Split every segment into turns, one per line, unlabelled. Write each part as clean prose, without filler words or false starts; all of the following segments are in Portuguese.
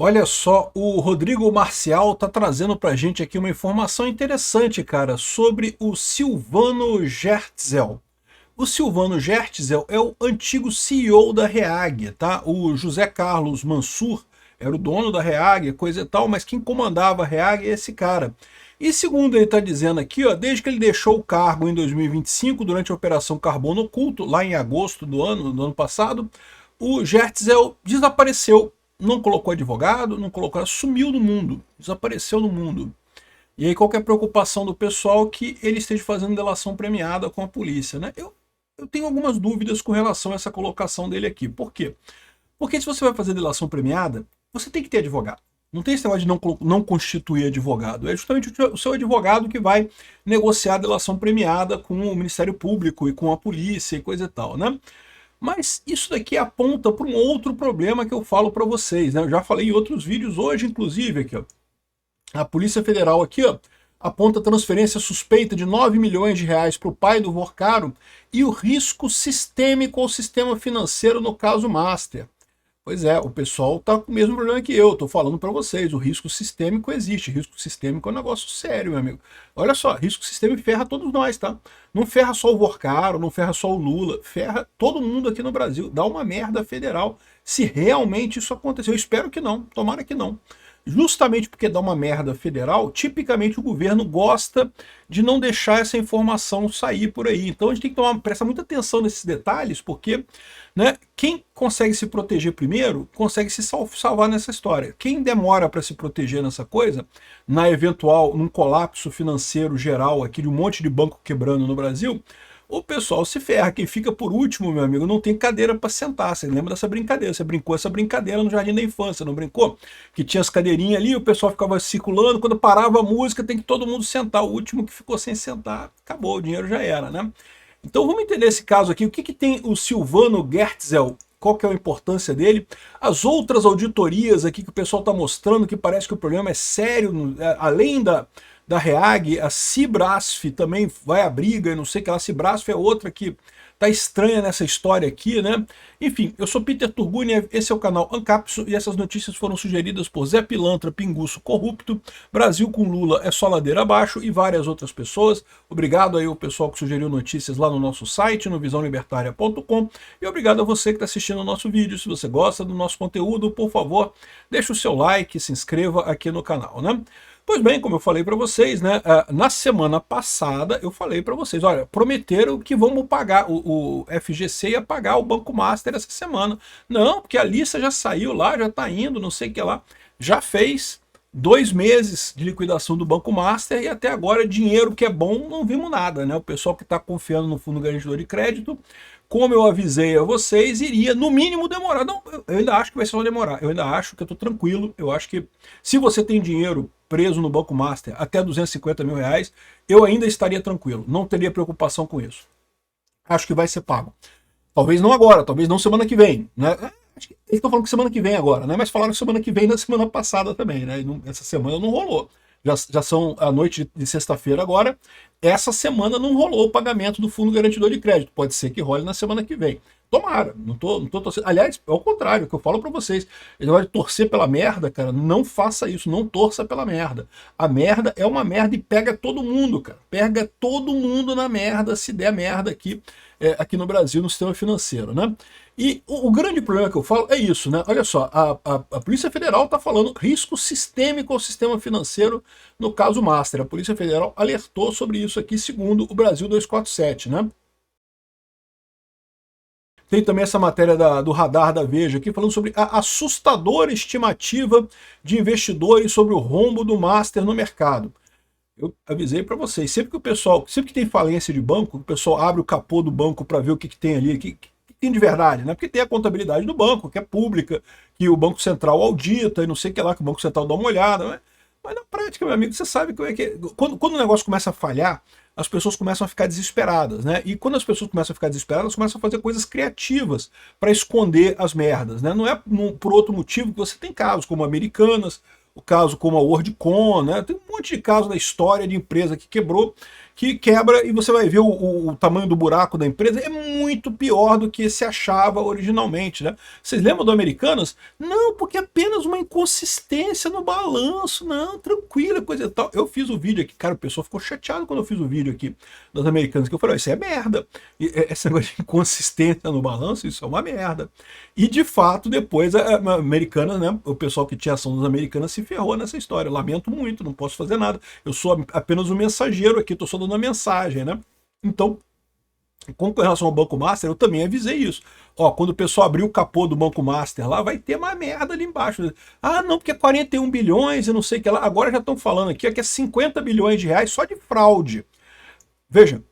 Olha só, o Rodrigo Marcial tá trazendo pra gente aqui uma informação interessante, cara, sobre o Silvano Gertzel. O Silvano Gertzel é o antigo CEO da Reag, tá? O José Carlos Mansur era o dono da Reag, coisa e tal, mas quem comandava a Reag é esse cara. E segundo ele está dizendo aqui, ó, desde que ele deixou o cargo em 2025, durante a Operação Carbono Oculto, lá em agosto do ano passado, o Gertzel desapareceu. Não colocou advogado, não colocou, sumiu do mundo, desapareceu no mundo. E aí qual que é a preocupação do pessoal? Que ele esteja fazendo delação premiada com a polícia, né? Eu tenho algumas dúvidas com relação a essa colocação dele aqui. Por quê? Porque se você vai fazer delação premiada, você tem que ter advogado. Não tem esse negócio de não constituir advogado. É justamente o seu advogado que vai negociar a delação premiada com o Ministério Público e com a polícia e coisa e tal, né? Mas isso daqui aponta para um outro problema que eu falo para vocês, né? Eu já falei em outros vídeos hoje, inclusive, aqui, ó. A Polícia Federal aqui, ó, aponta transferência suspeita de 9 milhões de reais para o pai do Vorcaro e o risco sistêmico ao sistema financeiro no caso Master. Pois é, o pessoal tá com o mesmo problema que eu, tô falando para vocês, o risco sistêmico existe, risco sistêmico é um negócio sério, meu amigo. Olha só, risco sistêmico ferra todos nós, tá? Não ferra só o Vorcaro, não ferra só o Lula, ferra todo mundo aqui no Brasil, dá uma merda federal, se realmente isso acontecer. Eu espero que não, tomara que não. Justamente porque dá uma merda federal, tipicamente o governo gosta de não deixar essa informação sair por aí. Então a gente tem que prestar muita atenção nesses detalhes, porque, né, quem consegue se proteger primeiro, consegue se salvar nessa história. Quem demora para se proteger nessa coisa, num colapso financeiro geral aqui de um monte de banco quebrando no Brasil, o pessoal se ferra. Quem fica por último, meu amigo, não tem cadeira para sentar. Você lembra dessa brincadeira? Você brincou essa brincadeira no Jardim da Infância, não brincou? Que tinha as cadeirinhas ali, o pessoal ficava circulando, quando parava a música tem que todo mundo sentar. O último que ficou sem sentar, acabou, o dinheiro já era, né? Então vamos entender esse caso aqui. O que tem o Silvano Gertzel? Qual que é a importância dele? As outras auditorias aqui que o pessoal está mostrando, que parece que o problema é sério, além da Reag, a Cibrasf também vai à briga, não sei o que lá, a Cibrasf é outra que tá estranha nessa história aqui, né? Enfim, eu sou Peter Turguniev, esse é o canal Ancapso e essas notícias foram sugeridas por Zé Pilantra, Pinguço Corrupto, Brasil com Lula é só ladeira abaixo e várias outras pessoas. Obrigado aí ao pessoal que sugeriu notícias lá no nosso site, no visãolibertaria.com, e obrigado a você que está assistindo o nosso vídeo. Se você gosta do nosso conteúdo, por favor, deixe o seu like, se inscreva aqui no canal, né? Pois bem, como eu falei para vocês, né, na semana passada eu falei para vocês, olha, prometeram que vamos pagar, o FGC ia pagar o Banco Master essa semana. Não, porque a lista já saiu lá, já está indo, não sei o que lá. Já fez 2 meses de liquidação do Banco Master e até agora dinheiro que é bom não vimos nada, né? O pessoal que está confiando no Fundo Garantidor de Crédito, como eu avisei a vocês, iria no mínimo demorar. Não, eu ainda acho que vai só demorar, eu ainda acho que eu estou tranquilo, eu acho que se você tem dinheiro preso no Banco Master até 250 mil reais, eu ainda estaria tranquilo, não teria preocupação com isso. Acho que vai ser pago. Talvez não agora, talvez não semana que vem, né? Acho que eles estão falando que semana que vem agora, né? Mas falaram semana que vem na semana passada também, né? E essa semana não rolou. Já são a noite de sexta-feira agora. Essa semana não rolou o pagamento do Fundo Garantidor de Crédito. Pode ser que role na semana que vem. Tomara, não tô torcendo. Aliás, é o contrário, que eu falo para vocês. Ele vai torcer pela merda, cara. Não faça isso, não torça pela merda. A merda é uma merda e pega todo mundo, cara. Pega todo mundo na merda se der merda aqui, aqui no Brasil, no sistema financeiro, né? E o grande problema que eu falo é isso, né? Olha só, a Polícia Federal está falando risco sistêmico ao sistema financeiro no caso Master. A Polícia Federal alertou sobre isso aqui, segundo o Brasil 247, né? Tem também essa matéria do Radar da Veja aqui, falando sobre a assustadora estimativa de investidores sobre o rombo do Master no mercado. Eu avisei para vocês, sempre que tem falência de banco, o pessoal abre o capô do banco para ver o que tem ali, que tem de verdade, né? Porque tem a contabilidade do banco, que é pública, que o Banco Central audita e não sei o que lá, que o Banco Central dá uma olhada, né? Mas na prática, meu amigo, você sabe como é que é. Quando o negócio começa a falhar, as pessoas começam a ficar desesperadas, né? E quando as pessoas começam a ficar desesperadas, elas começam a fazer coisas criativas para esconder as merdas, né? Não é por outro motivo que você tem casos como Americanas, o caso como a WorldCom, né? Tem um monte de casos na história de empresa que quebrou, que quebra e você vai ver o tamanho do buraco da empresa é muito pior do que se achava originalmente, né? Vocês lembram do Americanas? Não, porque é apenas uma inconsistência no balanço, não, tranquila, coisa e tal. Eu fiz o vídeo aqui, cara, o pessoal ficou chateado quando eu fiz o vídeo aqui das Americanas, que eu falei, isso é merda. Esse negócio de inconsistência no balanço, isso é uma merda. E de fato, depois a Americanas, né, o pessoal que tinha ação das Americanas se ferrou nessa história. Eu lamento muito, não posso fazer nada. Eu sou apenas um mensageiro aqui, estou só dando a mensagem, né? Então, com relação ao Banco Master, eu também avisei isso. Ó, quando o pessoal abrir o capô do Banco Master lá, vai ter uma merda ali embaixo. Ah, não, porque é 41 bilhões e não sei o que lá. Agora já estão falando aqui que é 50 bilhões de reais só de fraude. Veja,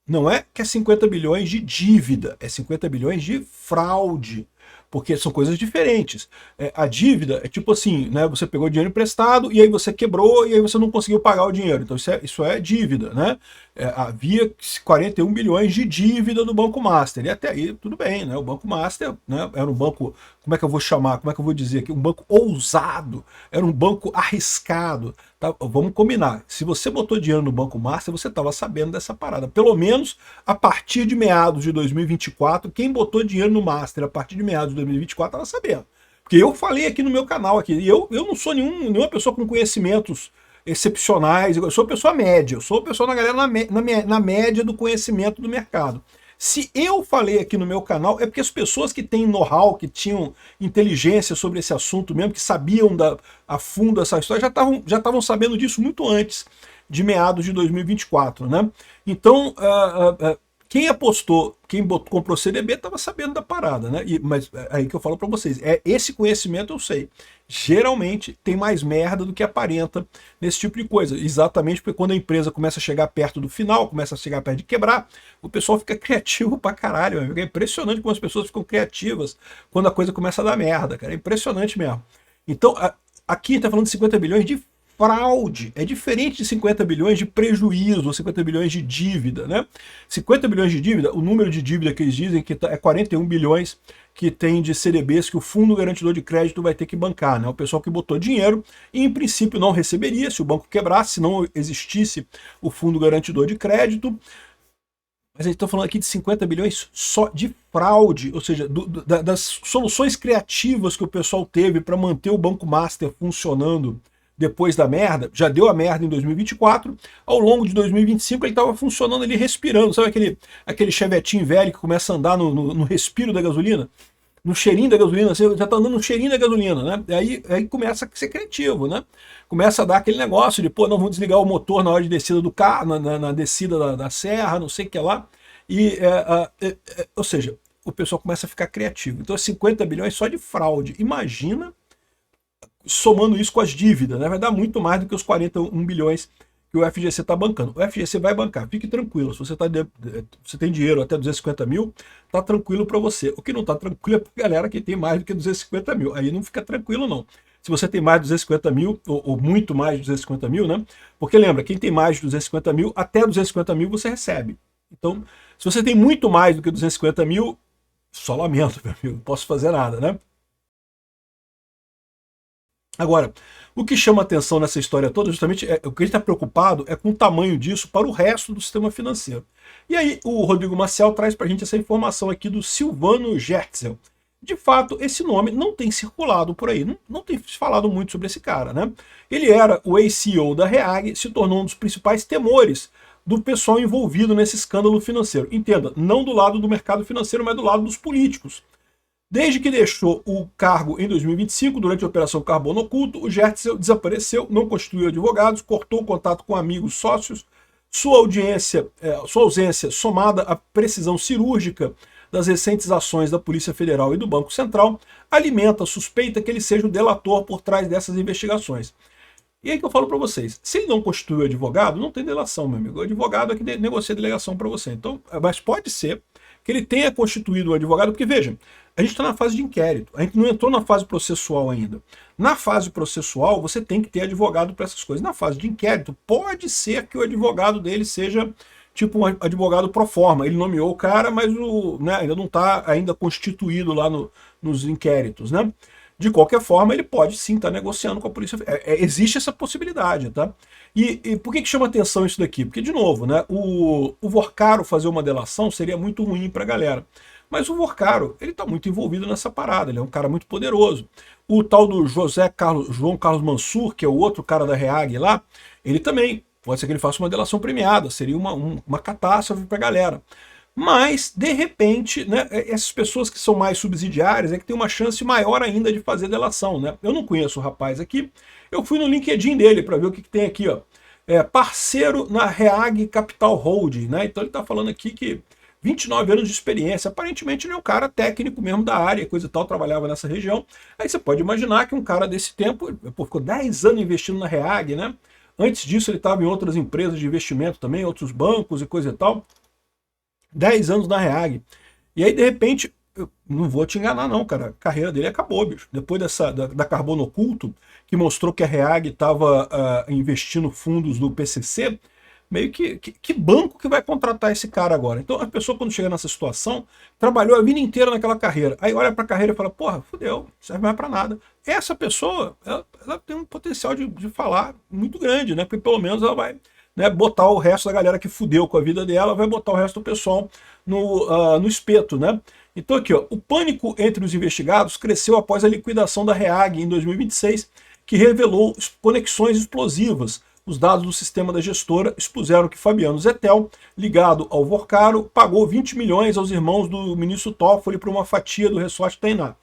não é que é 50 bilhões de dívida, é 50 bilhões de fraude. Porque são coisas diferentes. A dívida é tipo assim, né? Você pegou dinheiro emprestado e aí você quebrou e aí você não conseguiu pagar o dinheiro. Então isso é dívida, né? Havia 41 bilhões de dívida do Banco Master. E até aí tudo bem, né? O Banco Master, né, era um banco, como é que eu vou chamar? Como é que eu vou dizer aqui? Um banco ousado, era um banco arriscado. Tá? Vamos combinar. Se você botou dinheiro no Banco Master, você estava sabendo dessa parada. Pelo menos a partir de meados de 2024, quem botou dinheiro no Master a partir de meados de 2024 estava sabendo. Porque eu falei aqui no meu canal, aqui, e eu não sou nenhuma pessoa com conhecimentos excepcionais, eu sou pessoa média, eu sou pessoa na galera na média do conhecimento do mercado. Se eu falei aqui no meu canal, é porque as pessoas que têm know-how, que tinham inteligência sobre esse assunto mesmo, que sabiam a fundo essa história, já estavam sabendo disso muito antes de meados de 2024, né? Então, quem apostou, quem comprou CDB estava sabendo da parada, né? Mas aí que eu falo para vocês, esse conhecimento eu sei. Geralmente tem mais merda do que aparenta nesse tipo de coisa. Exatamente porque quando a empresa começa a chegar perto do final, começa a chegar perto de quebrar, o pessoal fica criativo pra caralho, meu amigo. É impressionante como as pessoas ficam criativas quando a coisa começa a dar merda, cara. É impressionante mesmo. Então, aqui está falando de 50 bilhões de fraude. É diferente de 50 bilhões de prejuízo, ou 50 bilhões de dívida, né? 50 bilhões de dívida, o número de dívida que eles dizem que é 41 bilhões que tem de CDBs que o Fundo Garantidor de Crédito vai ter que bancar, né? O pessoal que botou dinheiro e, em princípio, não receberia se o banco quebrasse, se não existisse o Fundo Garantidor de Crédito. Mas a gente está falando aqui de 50 bilhões só de fraude, ou seja, das soluções criativas que o pessoal teve para manter o Banco Master funcionando depois da merda. Já deu a merda em 2024, ao longo de 2025 ele estava funcionando ali, respirando. Sabe aquele chevetinho velho que começa a andar no respiro da gasolina? No cheirinho da gasolina, você já está andando no cheirinho da gasolina, né? Aí começa a ser criativo, né? Começa a dar aquele negócio de, pô, não, vamos desligar o motor na hora de descida do carro, na descida da serra, não sei o que lá. Ou seja, o pessoal começa a ficar criativo. Então, 50 bilhões só de fraude. Imagina somando isso com as dívidas, né? Vai dar muito mais do que os 41 bilhões que o FGC está bancando. O FGC vai bancar, fique tranquilo. Se você tem dinheiro até 250 mil, tá tranquilo para você. O que não tá tranquilo é para galera que tem mais do que 250 mil. Aí não fica tranquilo, não. Se você tem mais de 250 mil, ou muito mais de 250 mil, né? Porque lembra, quem tem mais de 250 mil, até 250 mil você recebe. Então, se você tem muito mais do que 250 mil, só lamento, meu amigo, não posso fazer nada, né? Agora, o que chama atenção nessa história toda, justamente, o que a gente está preocupado é com o tamanho disso para o resto do sistema financeiro. E aí o Rodrigo Maciel traz para a gente essa informação aqui do Silvano Gertzel. De fato, esse nome não tem circulado por aí, não tem se falado muito sobre esse cara, né? Ele era o ex-CEO da Reag, se tornou um dos principais temores do pessoal envolvido nesse escândalo financeiro. Entenda, não do lado do mercado financeiro, mas do lado dos políticos. Desde que deixou o cargo em 2025, durante a Operação Carbono Oculto, o Gertzel desapareceu, não constituiu advogados, cortou o contato com amigos sócios. Sua ausência, somada à precisão cirúrgica das recentes ações da Polícia Federal e do Banco Central, alimenta a suspeita que ele seja o delator por trás dessas investigações. E aí que eu falo para vocês, se ele não constituiu advogado, não tem delação, meu amigo. O advogado é que negocia a delegação para você. Então, mas pode ser que ele tenha constituído o advogado, porque veja, a gente está na fase de inquérito, a gente não entrou na fase processual ainda. Na fase processual, você tem que ter advogado para essas coisas. Na fase de inquérito, pode ser que o advogado dele seja tipo um advogado pro forma. Ele nomeou o cara, mas ainda não está ainda constituído lá nos inquéritos, né? de qualquer forma, ele pode sim estar negociando com a polícia. Existe essa possibilidade, tá? E por que chama atenção isso daqui? Porque, de novo, né, o Vorcaro fazer uma delação seria muito ruim para a galera. Mas o Vorcaro, ele está muito envolvido nessa parada, ele é um cara muito poderoso. O tal do João Carlos Mansur, que é o outro cara da REAG lá, ele também, pode ser que ele faça uma delação premiada, seria uma catástrofe para a galera. Mas, de repente, né, essas pessoas que são mais subsidiárias é que tem uma chance maior ainda de fazer delação. Né? Eu não conheço o rapaz aqui, eu fui no LinkedIn dele para ver o que tem aqui. Ó. Parceiro na REAG Capital Holding. Né? Então ele está falando aqui que 29 anos de experiência, aparentemente ele é um cara técnico mesmo da área, coisa e tal, trabalhava nessa região. Aí você pode imaginar que um cara desse tempo, ficou 10 anos investindo na REAG, né? Antes disso ele estava em outras empresas de investimento também, outros bancos e coisa e tal. 10 anos na REAG. E aí, de repente, eu não vou te enganar não, cara, a carreira dele acabou, bicho. Depois da Carbono Oculto, que mostrou que a REAG estava investindo fundos do PCC, meio que banco que vai contratar esse cara agora? Então a pessoa, quando chega nessa situação, trabalhou a vida inteira naquela carreira, aí olha para a carreira e fala, porra, fudeu, não serve mais para nada. Essa pessoa, ela tem um potencial de falar muito grande, né? Porque pelo menos ela vai, né, botar o resto da galera que fudeu com a vida dela, vai botar o resto do pessoal no espeto, né? Então aqui, ó, o pânico entre os investigados cresceu após a liquidação da REAG em 2026, que revelou conexões explosivas. Os dados do sistema da gestora expuseram que Fabiano Zettel, ligado ao Vorcaro, pagou 20 milhões aos irmãos do ministro Toffoli por uma fatia do resort Tainá.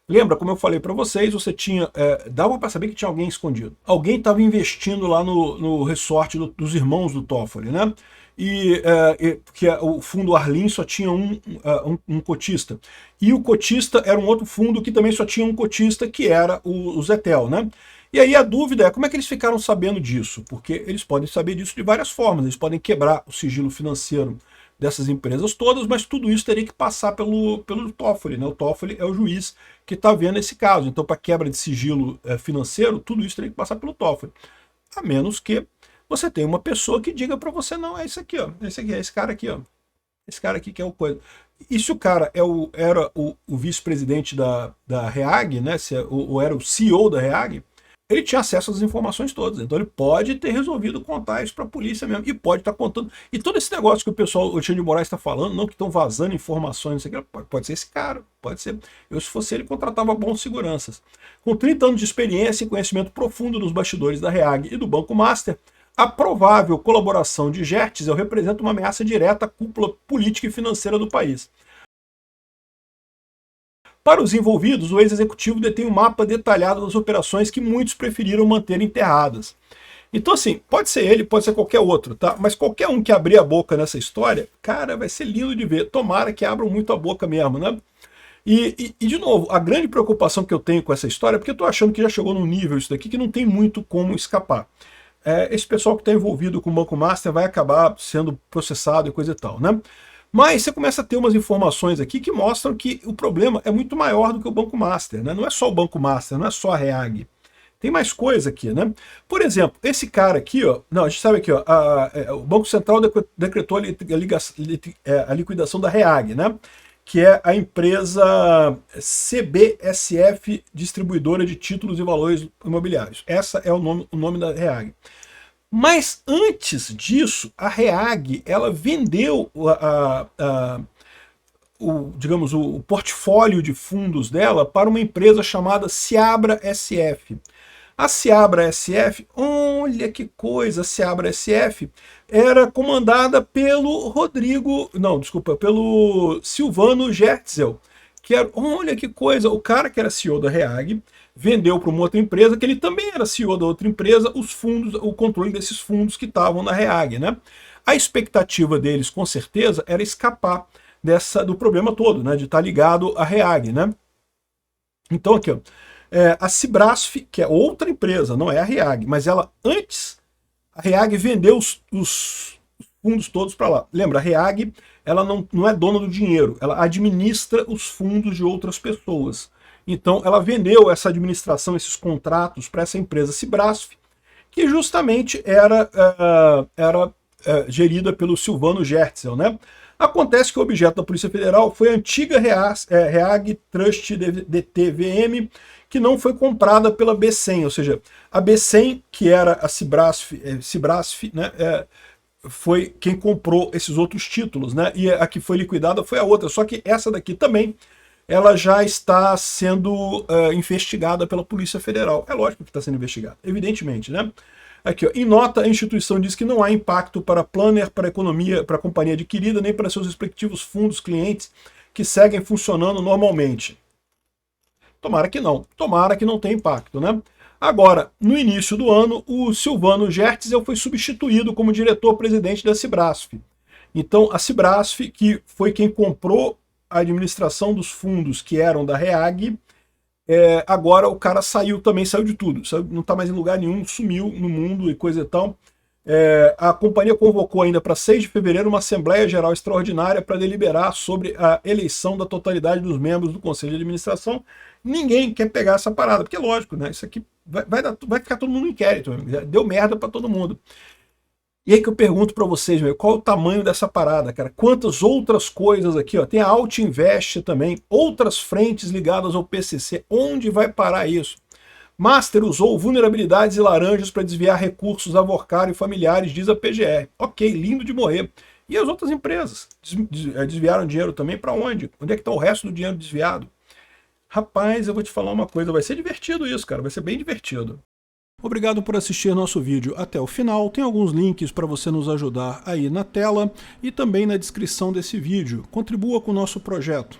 Lembra, como eu falei para vocês, você tinha, dava para saber que tinha alguém escondido. Alguém estava investindo lá no resort dos irmãos do Toffoli, né? Que o fundo Arlim só tinha um cotista. E o cotista era um outro fundo que também só tinha um cotista, que era o Zettel, né? E aí a dúvida é como é que eles ficaram sabendo disso? Porque eles podem saber disso de várias formas. Eles podem quebrar o sigilo financeiro dessas empresas todas, mas tudo isso teria que passar pelo Toffoli, né? O Toffoli é o juiz que está vendo esse caso. Então, para quebra de sigilo financeiro, tudo isso teria que passar pelo Toffoli. A menos que você tenha uma pessoa que diga para você, não, é isso aqui, ó. É esse cara aqui, ó. Esse cara aqui que é o coisa. E se o cara era o vice-presidente da REAG, né? Ou era o CEO da REAG, ele tinha acesso às informações todas, então ele pode ter resolvido contar isso para a polícia mesmo, e pode estar contando, e todo esse negócio que o pessoal, o Alexandre de Moraes está falando, não, que estão vazando informações, não sei o que, pode ser esse cara, pode ser, eu se fosse ele contratava bons seguranças. Com 30 anos de experiência e conhecimento profundo nos bastidores da REAG e do Banco Master, a provável colaboração de Gertzel representa uma ameaça direta à cúpula política e financeira do país. Para os envolvidos, o ex-executivo detém um mapa detalhado das operações que muitos preferiram manter enterradas. Então, assim, pode ser ele, pode ser qualquer outro, tá? Mas qualquer um que abrir a boca nessa história, cara, vai ser lindo de ver. Tomara que abram muito a boca mesmo, né? E de novo, a grande preocupação que eu tenho com essa história, porque eu tô achando que já chegou num nível isso daqui que não tem muito como escapar. Esse pessoal que está envolvido com o Banco Master vai acabar sendo processado e coisa e tal, né? Mas você começa a ter umas informações aqui que mostram que o problema é muito maior do que o Banco Master, né? Não é só o Banco Master, não é só a REAG. Tem mais coisa aqui, né? Por exemplo, esse cara aqui, ó, não, a gente sabe aqui, ó, o Banco Central decretou a liquidação da REAG, né? Que é a empresa CBSF Distribuidora de Títulos e Valores Imobiliários. Essa é o nome da REAG. Mas antes disso, a REAG, ela vendeu digamos, o portfólio de fundos dela para uma empresa chamada Seabra SF. A Seabra SF, olha que coisa, a Seabra SF era comandada pelo pelo Silvano Gertzel, que era, olha que coisa, o cara que era CEO da REAG, vendeu para uma outra empresa, que ele também era CEO da outra empresa, os fundos, o controle desses fundos que estavam na REAG, né? A expectativa deles, com certeza, era escapar do problema todo, né? De estar ligado à REAG, né? Então aqui, ó, a Cibrasf, que é outra empresa, não é a REAG, mas ela antes, a REAG vendeu os fundos todos para lá. Lembra, a REAG, ela não é dona do dinheiro, ela administra os fundos de outras pessoas. Então, ela vendeu essa administração, esses contratos para essa empresa Cibrasf, que justamente era gerida pelo Silvano Gertzel, né? Acontece que o objeto da Polícia Federal foi a antiga REAG Trust DTVM, que não foi comprada pela Bcen, ou seja, a Bcen, que era a Cibrasf, né, foi quem comprou esses outros títulos, né, e a que foi liquidada foi a outra, só que essa daqui também, ela já está sendo investigada pela Polícia Federal. É lógico que está sendo investigada, evidentemente, né? Aqui, ó, em nota, a instituição diz que não há impacto para a Planner, para a economia, para a companhia adquirida, nem para seus respectivos fundos clientes que seguem funcionando normalmente. Tomara que não tenha impacto, né? Agora, no início do ano, o Silvano Gertzel foi substituído como diretor-presidente da Cibrasf. Então, a Cibrasf, que foi quem comprou a administração dos fundos que eram da REAG, agora o cara saiu de tudo, não está mais em lugar nenhum, sumiu no mundo e coisa e tal. A companhia convocou ainda para 6 de fevereiro uma Assembleia Geral Extraordinária para deliberar sobre a eleição da totalidade dos membros do Conselho de Administração. Ninguém quer pegar essa parada, porque lógico, né? Isso aqui vai ficar todo mundo no inquérito, deu merda para todo mundo. E aí que eu pergunto para vocês, qual é o tamanho dessa parada, cara? Quantas outras coisas aqui, ó? Tem a Alt Invest também, outras frentes ligadas ao PCC. Onde vai parar isso? Master usou vulnerabilidades e laranjas para desviar recursos a Vorcaro e familiares, diz a PGR. Ok, lindo de morrer. E as outras empresas? Desviaram dinheiro também para onde? Onde é que está o resto do dinheiro desviado? Rapaz, eu vou te falar uma coisa, vai ser divertido isso, cara, vai ser bem divertido. Obrigado por assistir nosso vídeo até o final. Tem alguns links para você nos ajudar aí na tela e também na descrição desse vídeo. Contribua com o nosso projeto.